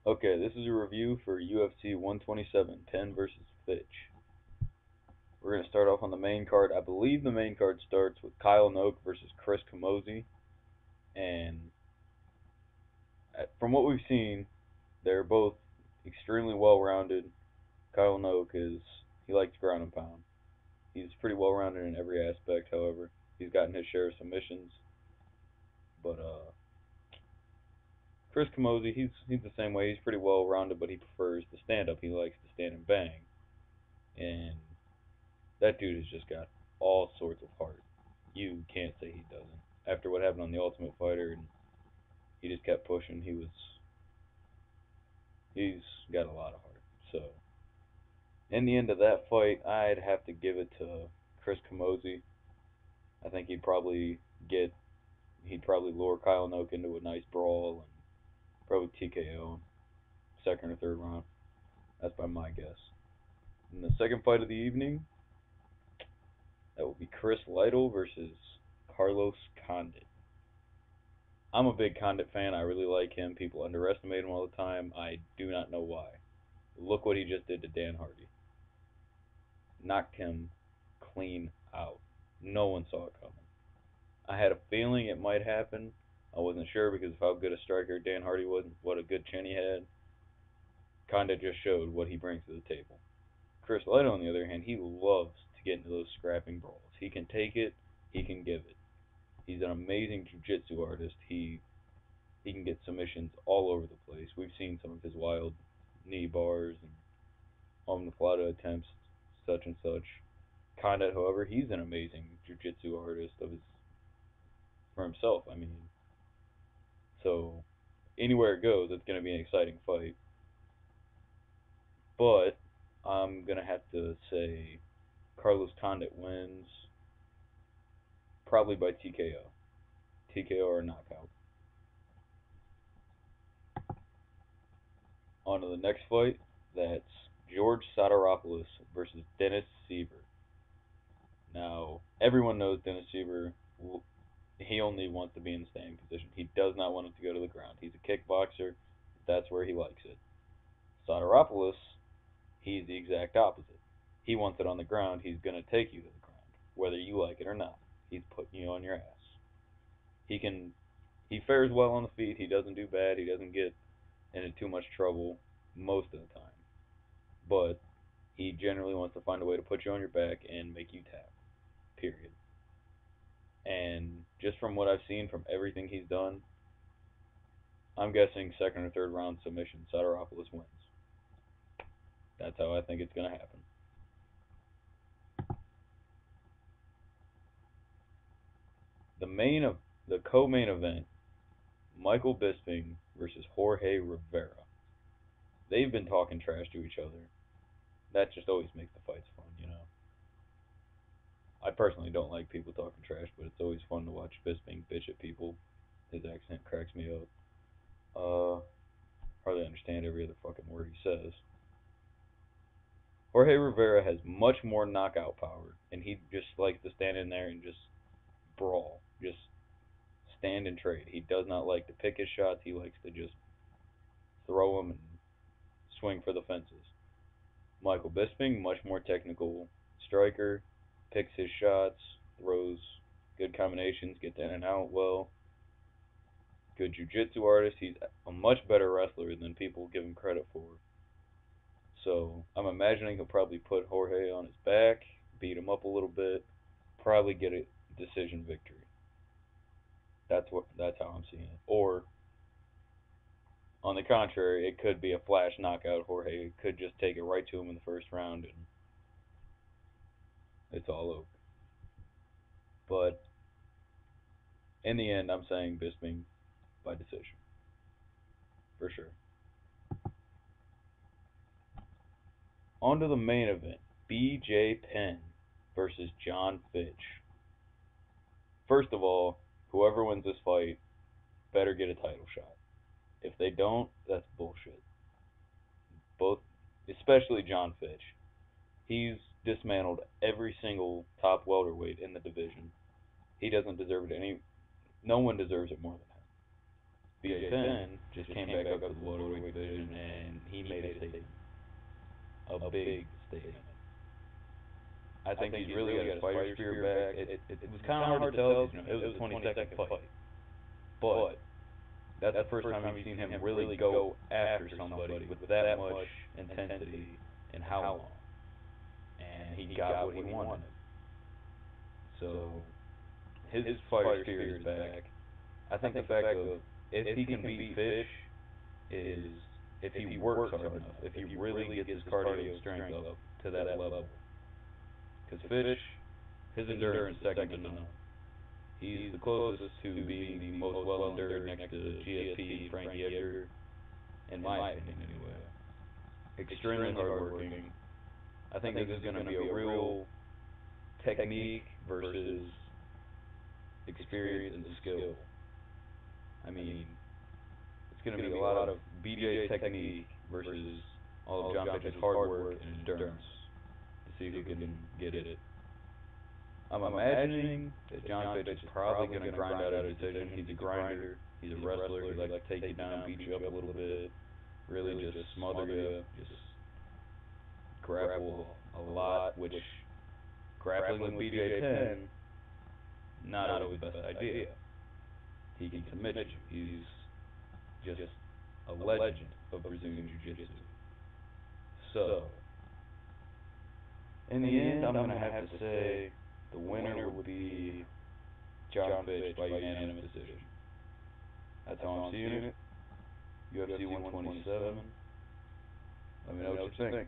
Okay, this is a review for UFC 127, Penn versus Fitch. We're going to start off on the main card. I believe the main card starts with Kyle Noak versus Chris Camozzi. And from what we've seen, they're both extremely well rounded. Kyle Noak he likes ground and pound. He's pretty well rounded in every aspect, however. He's gotten his share of submissions. But Chris Camozzi, he's the same way. He's pretty well rounded, but he prefers the stand up. He likes to stand and bang. And that dude has just got all sorts of heart. You can't say he doesn't. After what happened on the Ultimate Fighter, and he just kept pushing. He's got a lot of heart. So in the end of that fight, I'd have to give it to Chris Camozzi. I think get he'd probably lure Kyle Noak into a nice brawl and probably TKO him second or third round. That's by my guess. In the second fight of the evening, that will be Chris Lytle versus Carlos Condit. I'm a big Condit fan. I really like him. People underestimate him all the time. I do not know why. Look what he just did to Dan Hardy. Knocked him clean out. No one saw it coming. I had a feeling it might happen. I wasn't sure because of how good a striker Dan Hardy was and what a good chin he had. Condit just showed what he brings to the table. Chris Lytle, on the other hand, he loves to get into those scrapping brawls. He can take it, he can give it. He's an amazing jiu-jitsu artist. He can get submissions all over the place. We've seen some of his wild knee bars and omoplata attempts, such and such. Condit, however, he's an amazing jiu-jitsu artist for himself. I mean, so anywhere it goes, it's going to be an exciting fight. But I'm going to have to say Carlos Condit wins probably by TKO. TKO or knockout. On to the next fight. That's George Sotiropoulos versus Dennis Siver. Now, everyone knows Dennis Siver. He only wants to be in standing position. He does not want it to go to the ground. He's a kickboxer. That's where he likes it. Sotiropoulos, he's the exact opposite. He wants it on the ground. He's going to take you to the ground, whether you like it or not. He's putting you on your ass. He can. He fares well on the feet. He doesn't do bad. He doesn't get into too much trouble most of the time. But he generally wants to find a way to put you on your back and make you tap. Period. And just from what I've seen from everything he's done, I'm guessing second or third round submission, Sotiropoulos wins. That's how I think it's going to happen. The main of the co-main event, Michael Bisping versus Jorge Rivera. They've been talking trash to each other. That just always makes the fights fun, you know. I personally don't like people talking trash, but it's always fun to watch Bisping bitch at people. His accent cracks me up. Hardly understand every other fucking word he says. Jorge Rivera has much more knockout power, and he just likes to stand in there and just brawl, just stand and trade. He does not like to pick his shots. He likes to just throw them and swing for the fences. Michael Bisping, much more technical striker, picks his shots, throws good combinations, gets in and out well. Good jiu-jitsu artist. He's a much better wrestler than people give him credit for. So I'm imagining he'll probably put Jorge on his back, beat him up a little bit, probably get a decision victory. That's how I'm seeing it. Or on the contrary, it could be a flash knockout. Jorge could just take it right to him in the first round and it's all over. But in the end, I'm saying Bisping by decision for sure. On to the main event: B.J. Penn versus John Fitch. First of all, whoever wins this fight better get a title shot. If they don't, that's bullshit. Both, especially John Fitch. He's dismantled every single top welterweight in the division. He doesn't deserve it any. No one deserves it more than him. BJ just came back up to the welterweight division and he made a statement, a big statement. I think he's really got his fighter spirit back. It was kind of hard to tell because it was a 20-second fight, but that's the first time you've seen him really go after somebody with that much intensity and how long, and he got what he wanted. So his fighter spirit is back. I think the fact of if he can beat Fish is if he works hard enough, if he really gets his cardio strength up to that level. Because Fish, his endurance is second to none. He's the closest to being the most well endured next to GSP and Frankie Edgar, in my opinion anyway. Extremely hardworking. I think this is going to be a real technique versus experience and skill. I mean, it's going to be a lot of BJ's technique versus all of John Fitch's hard work and endurance to see who can get it. I'm imagining that John Fitch is probably going to grind out a decision. He's a grinder. He's a wrestler. He likes to take you down, beat you up a little bit, really just smother you, just grapple a lot, which grappling with BJ Penn, not always the best idea. He can submit you. He's just a legend of Brazilian Jiu-Jitsu. So, in the end, I'm going to have to say the winner would be John Fitch by unanimous decision. That's how I'm seeing it. UFC 127. Let me know what you think.